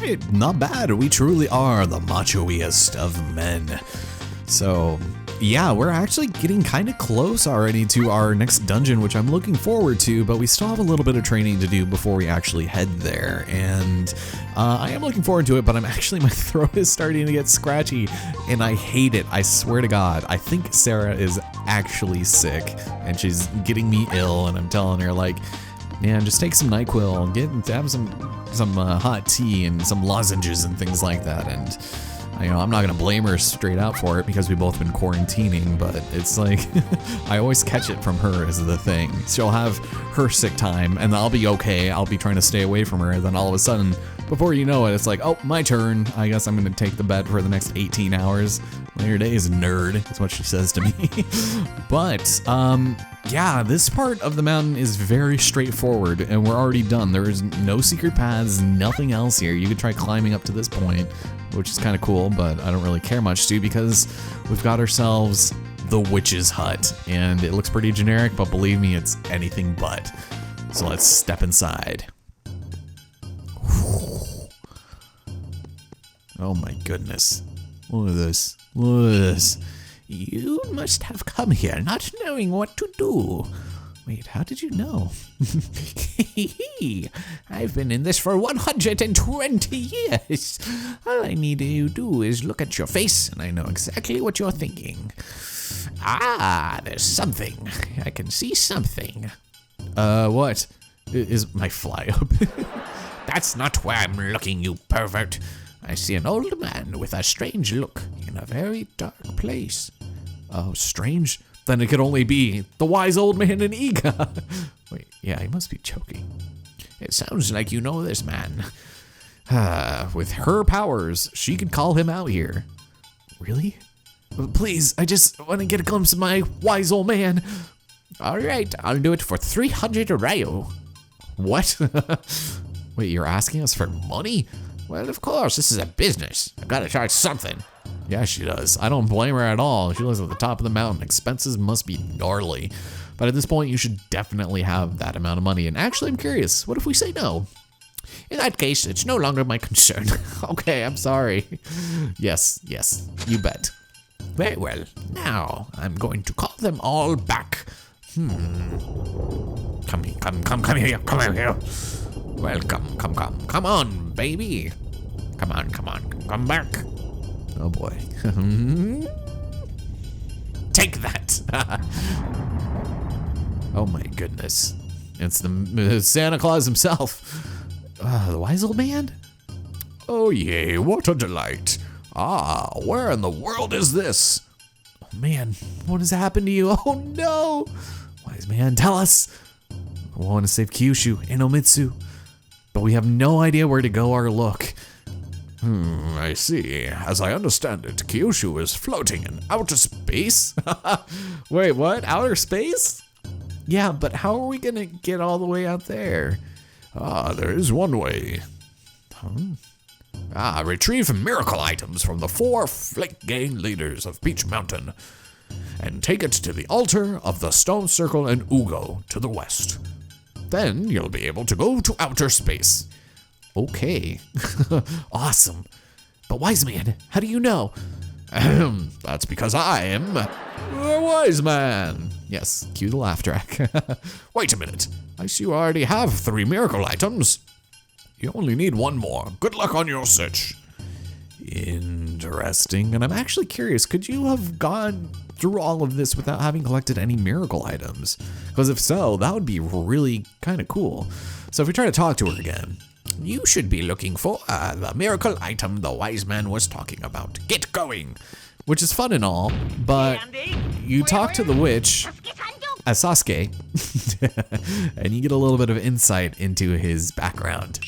right, not bad. We truly are the machoiest of men. So, yeah, we're actually getting kind of close already to our next dungeon, which I'm looking forward to, but we still have a little bit of training to do before we actually head there. And I am looking forward to it, but my throat is starting to get scratchy, and I hate it. I swear to God. I think Sarah is actually sick, and she's getting me ill, and I'm telling her, like, man, just take some NyQuil and have some hot tea and some lozenges and things like that. And I'm not gonna blame her straight out for it because we've both been quarantining, but it's like, I always catch it from her is the thing. She'll have her sick time and I'll be okay. I'll be trying to stay away from her, and then all of a sudden, before you know it, it's like, oh, my turn. I guess I'm gonna take the bed for the next 18 hours. Later days, nerd, is what she says to me. But, yeah, this part of the mountain is very straightforward, and we're already done. There is no secret paths, nothing else here. You could try climbing up to this point, which is kind of cool, but I don't really care much to, because we've got ourselves the witch's hut, and it looks pretty generic, but believe me, it's anything but. So let's step inside. Oh my goodness. Look at this. Look at this. You must have come here not knowing what to do. Wait, how did you know? I've been in this for 120 years. All I need you to do is look at your face, and I know exactly what you're thinking. Ah, there's something. I can see something. What? Is my fly up? That's not where I'm looking, you pervert. I see an old man with a strange look in a very dark place. Oh, strange? Then it could only be the wise old man in Iga. Wait, yeah, he must be choking. It sounds like you know this man. With her powers, she could call him out here. Really? Please, I just want to get a glimpse of my wise old man. All right, I'll do it for 300 ryo. What? Wait, you're asking us for money? Well, of course, this is a business. I've got to charge something. Yeah, she does. I don't blame her at all. She lives at the top of the mountain. Expenses must be gnarly. But at this point, you should definitely have that amount of money. And actually, I'm curious, what if we say no? In that case, it's no longer my concern. Okay, I'm sorry. Yes, you bet. Very well. Now, I'm going to call them all back. Come here. Welcome, come on, baby. Come on, come back. Oh boy. Take that. Oh my goodness. It's the Santa Claus himself. The wise old man? Oh yay, what a delight. Ah, where in the world is this? Oh man, what has happened to you? Oh no. Wise man, tell us. I want to save Kyushu and Omitsu, but we have no idea where to go or look. I see. As I understand it, Kyushu is floating in outer space? Wait, what? Outer space? Yeah, but how are we gonna get all the way out there? There is one way. Retrieve miracle items from the 4 Flake Gang leaders of Peach Mountain and take it to the altar of the Stone Circle in Ugo to the west. Then you'll be able to go to outer space. Okay. Awesome. But wise man, how do you know? That's because I am a wise man. Yes, cue the laugh track. Wait a minute. I see you already have 3 miracle items. You only need 1 more. Good luck on your search. Interesting. And I'm actually curious, could you have gone through all of this without having collected any miracle items? Because if so, that would be really kind of cool. So if we try to talk to her again. You should be looking for the miracle item the wise man was talking about. Get going. Which is fun and all, but you talk to the witch as Sasuke, and you get a little bit of insight into his background.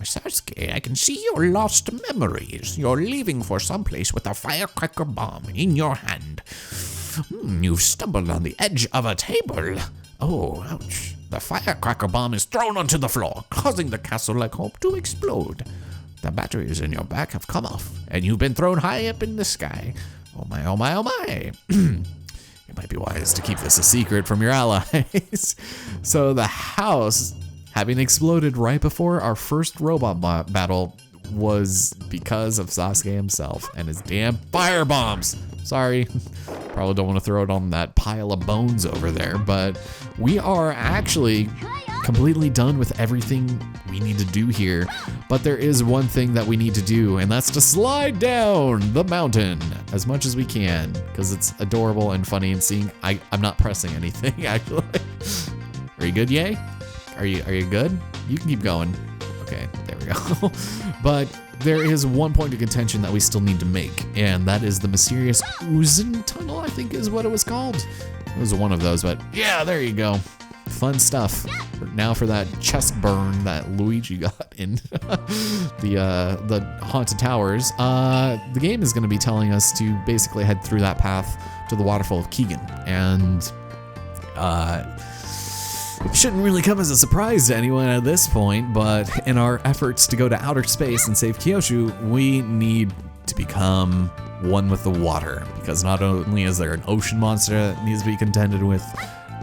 Sasuke, I can see your lost memories. You're leaving for someplace with a firecracker bomb in your hand. You've stumbled on the edge of a table. Oh, ouch. The firecracker bomb is thrown onto the floor, causing the castle-like home to explode. The batteries in your back have come off, and you've been thrown high up in the sky. Oh my, oh my, oh my. It might be wise to keep this a secret from your allies. So the house having exploded right before our first robot battle was because of Sasuke himself and his damn fire bombs. Sorry, probably don't want to throw it on that pile of bones over there, but we are actually completely done with everything we need to do here. But there is one thing that we need to do, and that's to slide down the mountain as much as we can, because it's adorable and funny and seeing. I'm not pressing anything actually. Are you good, Yay? Are you good? You can keep going. Okay, there we go. But there is one point of contention that we still need to make, and that is the mysterious Uzen Tunnel, I think is what it was called. It was one of those, but yeah, there you go. Fun stuff. Now for that chest burn that Luigi got in the haunted towers. The game is going to be telling us to basically head through that path to the waterfall of Keegan, and it shouldn't really come as a surprise to anyone at this point, but in our efforts to go to outer space and save Kyoshu, we need to become one with the water, because not only is there an ocean monster that needs to be contended with,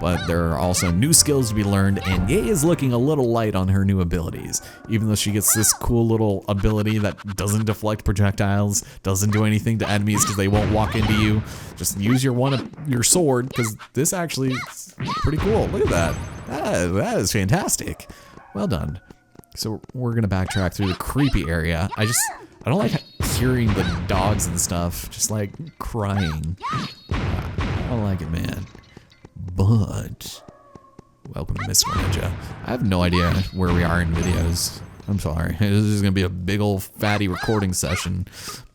but there are also new skills to be learned, and Yae is looking a little light on her new abilities. Even though she gets this cool little ability that doesn't deflect projectiles, doesn't do anything to enemies because they won't walk into you. Just use your sword, because this actually is pretty cool. Look at that. That is fantastic. Well done. So we're gonna backtrack through the creepy area. I don't like hearing the dogs and stuff just like crying. I don't like it, man. But welcome to Mystical Ninja. I have no idea where we are in videos. I'm sorry. This is gonna be a big old fatty recording session,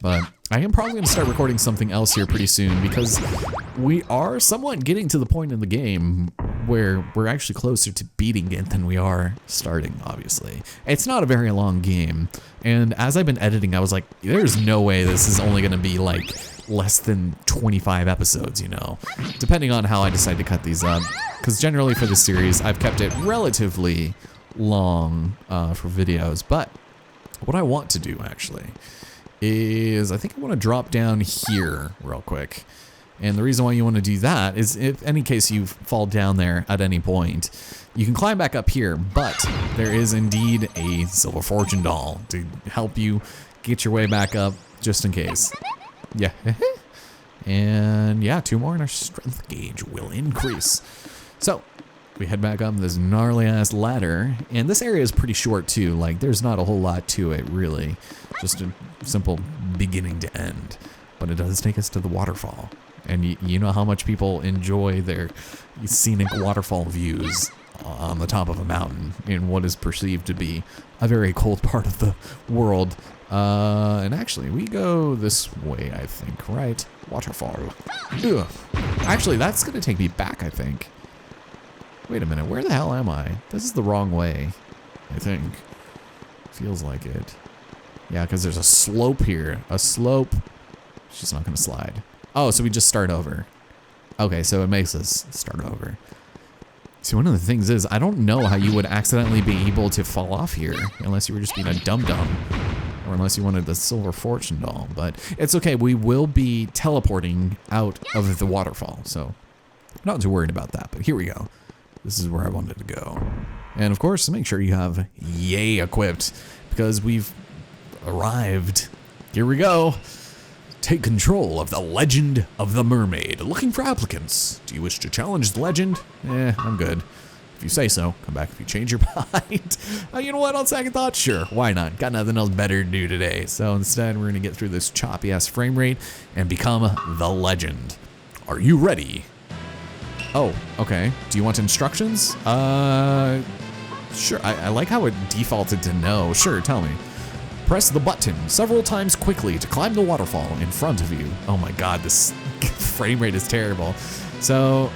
but I am probably gonna start recording something else here pretty soon, because we are somewhat getting to the point in the game where we're actually closer to beating it than we are starting, obviously. It's not a very long game, and as I've been editing, I was like, there's no way this is only gonna be like less than 25 episodes, you know, depending on how I decide to cut these up, because generally for this series, I've kept it relatively long for videos. But what I want to do actually is I think I want to drop down here real quick. And the reason why you want to do that is if any case you fall down there at any point, you can climb back up here, but there is indeed a silver fortune doll to help you get your way back up just in case. Yeah. And yeah, 2 more and our strength gauge will increase. So we head back up this gnarly ass ladder, and this area is pretty short too. Like, there's not a whole lot to it really, just a simple beginning to end, but it does take us to the waterfall. And you know how much people enjoy their scenic waterfall views on the top of a mountain in what is perceived to be a very cold part of the world. And actually, we go this way, I think, right? Waterfall. Ugh. Actually, that's gonna take me back, I think. Wait a minute, where the hell am I? This is the wrong way, I think. Feels like it. Yeah, because there's a slope here. A slope. She's not gonna slide. Oh, so we just start over. Okay, so it makes us start over. See, one of the things is, I don't know how you would accidentally be able to fall off here, unless you were just being a dum-dum, or unless you wanted the silver fortune doll, but it's okay, we will be teleporting out of the waterfall, so I'm not too worried about that, but here we go. This is where I wanted to go. And of course, make sure you have Yae equipped, because we've arrived. Here we go. Take control of the legend of the mermaid. Looking for applicants. Do you wish to challenge the legend? I'm good. If you say so, come back if you change your mind. You know what, on second thought, sure, why not? Got nothing else better to do today. So instead, we're gonna get through this choppy ass frame rate and become the legend. Are you ready? Oh, okay. Do you want instructions? Sure, I like how it defaulted to no. Sure, tell me. Press the button several times quickly to climb the waterfall in front of you. Oh my god, this frame rate is terrible. So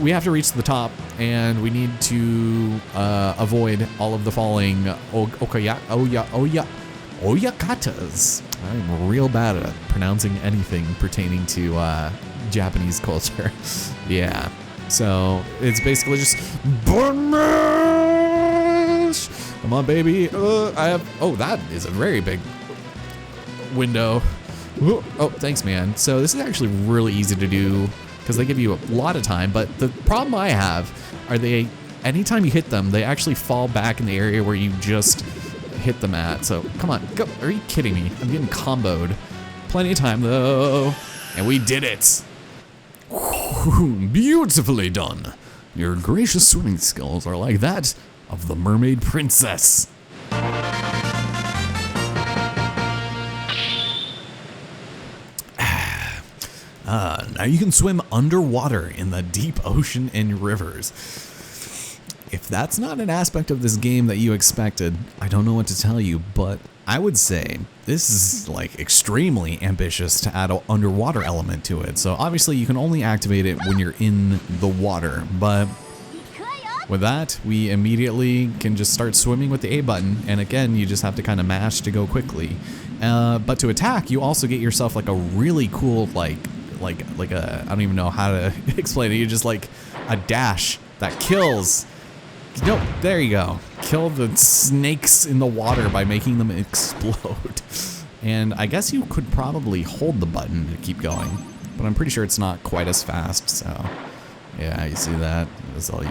we have to reach the top, and we need to avoid all of the falling oyakatas. I'm real bad at pronouncing anything pertaining to Japanese culture. Yeah, so it's basically just come on, baby. That is a very big window. Oh, thanks, man. So this is actually really easy to do because they give you a lot of time, but the problem I have are they anytime you hit them, they actually fall back in the area where you just hit them at. So come on, go. Are you kidding me? I'm getting comboed. Plenty of time though. And we did it. Beautifully done. Your gracious swimming skills are like that of the Mermaid Princess. Now you can swim underwater in the deep ocean and rivers. If that's not an aspect of this game that you expected, I don't know what to tell you, but I would say this is like extremely ambitious to add an underwater element to it. So obviously you can only activate it when you're in the water, but with that, we immediately can just start swimming with the A button, and again, you just have to kind of mash to go quickly. But to attack, you also get yourself like a really cool, like a, I don't even know how to explain it. You just like a dash that kills. Nope, there you go. Kill the snakes in the water by making them explode. And I guess you could probably hold the button to keep going, but I'm pretty sure it's not quite as fast, so yeah, you see that? That's all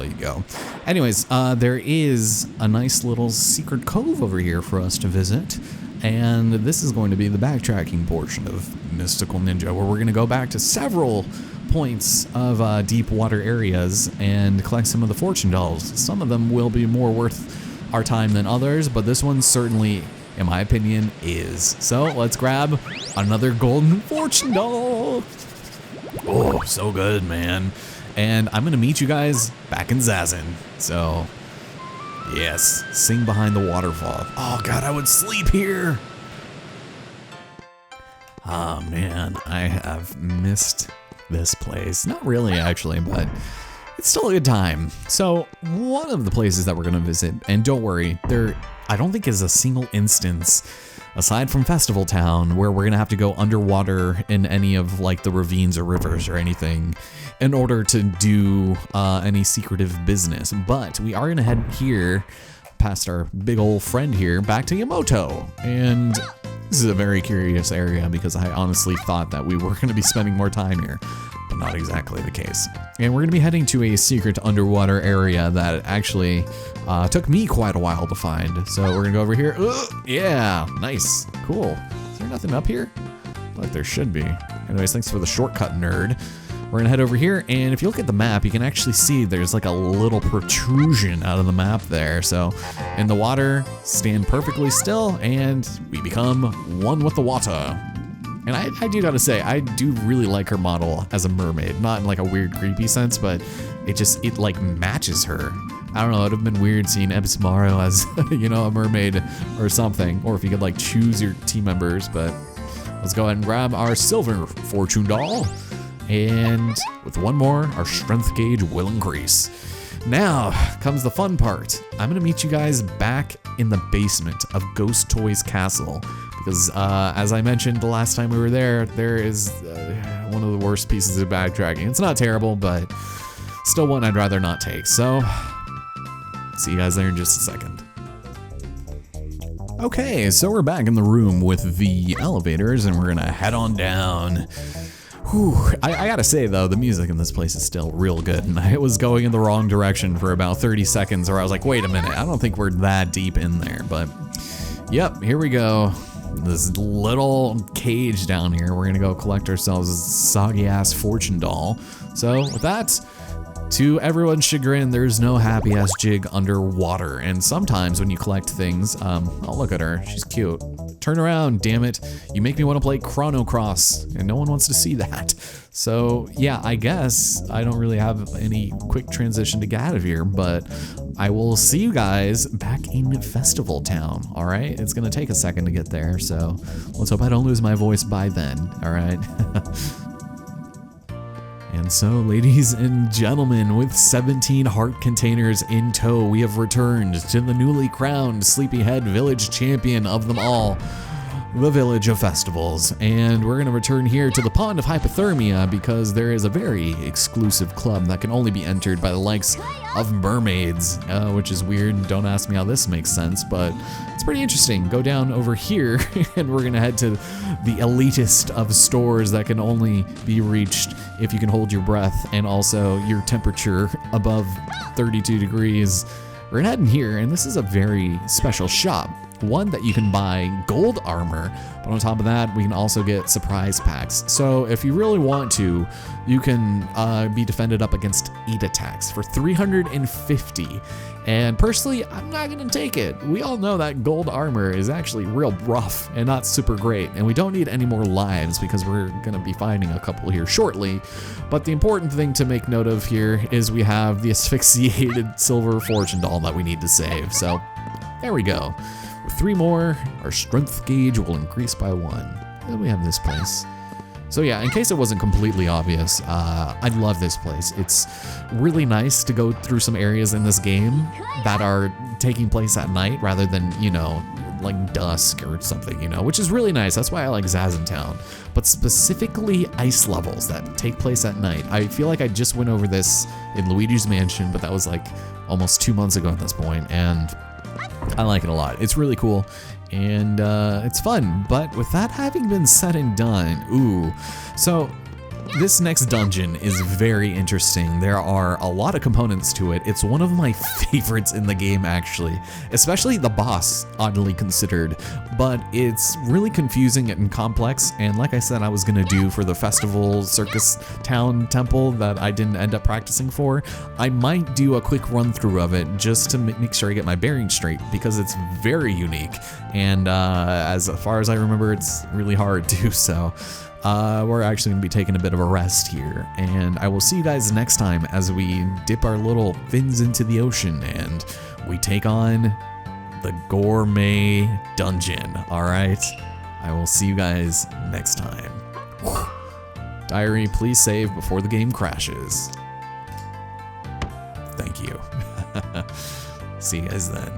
you go. Anyways, there is a nice little secret cove over here for us to visit, and this is going to be the backtracking portion of Mystical Ninja, where we're going to go back to several points of deep water areas and collect some of the fortune dolls. Some of them will be more worth our time than others, but this one certainly, in my opinion, is. So let's grab another golden fortune doll. Oh, so good, man. And I'm gonna meet you guys back in Zazen. So, yes, sing behind the waterfall. Oh God, I would sleep here. Oh man, I have missed this place. Not really, actually, but it's still a good time. So, one of the places that we're gonna visit, and don't worry, there, I don't think is a single instance aside from Festival Town where we're gonna have to go underwater in any of like the ravines or rivers or anything in order to do any secretive business. But we are gonna head here past our big old friend here back to Yamoto. And this is a very curious area because I honestly thought that we were gonna be spending more time here, but not exactly the case. And we're gonna be heading to a secret underwater area that actually took me quite a while to find. So we're gonna go over here. Yeah, nice, cool. Is there nothing up here? I feel like there should be. Anyways, thanks for the shortcut, nerd. We're gonna head over here, and if you look at the map, you can actually see there's like a little protrusion out of the map there. So in the water, stand perfectly still, and we become one with the water. And I do gotta say, I do really like her model as a mermaid. Not in like a weird, creepy sense, but it like matches her. I don't know, it'd have been weird seeing Ebismaro as, you know, a mermaid or something. Or if you could like choose your team members, but let's go ahead and grab our silver fortune doll. And with one more, our strength gauge will increase. Now comes the fun part. I'm gonna meet you guys back in the basement of Ghost Toys Castle. Because as I mentioned the last time we were there, there is one of the worst pieces of backtracking. It's not terrible, but still one I'd rather not take. So, see you guys there in just a second. Okay, so we're back in the room with the elevators, and we're gonna head on down. Whew. I gotta say though, the music in this place is still real good, and I was going in the wrong direction for about 30 seconds where I was like, wait a minute, I don't think we're that deep in there, but yep, here we go. This little cage down here, we're gonna go collect ourselves a soggy ass fortune doll. So with that, to everyone's chagrin, there's no happy ass jig underwater. And sometimes when you collect things, oh look at her, she's cute. Turn around, damn it. You make me want to play Chrono Cross, and no one wants to see that. So yeah, I guess I don't really have any quick transition to get out of here, but I will see you guys back in Festival Town, all right? It's gonna take a second to get there, so let's hope I don't lose my voice by then, all right? And so, ladies and gentlemen, with 17 heart containers in tow, we have returned to the newly crowned Sleepyhead Village champion of them all, the Village of Festivals, and we're going to return here to the Pond of Hypothermia because there is a very exclusive club that can only be entered by the likes of mermaids, which is weird. Don't ask me how this makes sense, but it's pretty interesting. Go down over here and we're going to head to the elitist of stores that can only be reached if you can hold your breath and also your temperature above 32 degrees. We're heading here, and this is a very special shop. One that you can buy gold armor, but on top of that, we can also get surprise packs. So if you really want to, you can be defended up against 8 attacks for 350. And personally, I'm not gonna take it. We all know that gold armor is actually real rough and not super great, and we don't need any more lives because we're gonna be finding a couple here shortly. But the important thing to make note of here is we have the asphyxiated silver fortune doll that we need to save. So there we go. With 3 more, our strength gauge will increase by 1. And we have this place. So yeah, in case it wasn't completely obvious, I love this place. It's really nice to go through some areas in this game that are taking place at night rather than, you know, like dusk or something, you know, which is really nice. That's why I like Zazentown. But specifically ice levels that take place at night. I feel like I just went over this in Luigi's Mansion, but that was like almost 2 months ago at this point, and I like it a lot. It's really cool, and it's fun. But with that having been said and done, so this next dungeon is very interesting. There are a lot of components to it. It's one of my favorites in the game, actually, especially the boss, oddly considered, but it's really confusing and complex. And like I said, I was gonna do for the festival circus town temple that I didn't end up practicing for, I might do a quick run through of it just to make sure I get my bearings straight, because it's very unique. And as far as I remember, it's really hard too, so we're actually going to be taking a bit of a rest here, and I will see you guys next time as we dip our little fins into the ocean and we take on the Gourmet Dungeon, alright? I will see you guys next time. Diary, please save before the game crashes. Thank you. See you guys then.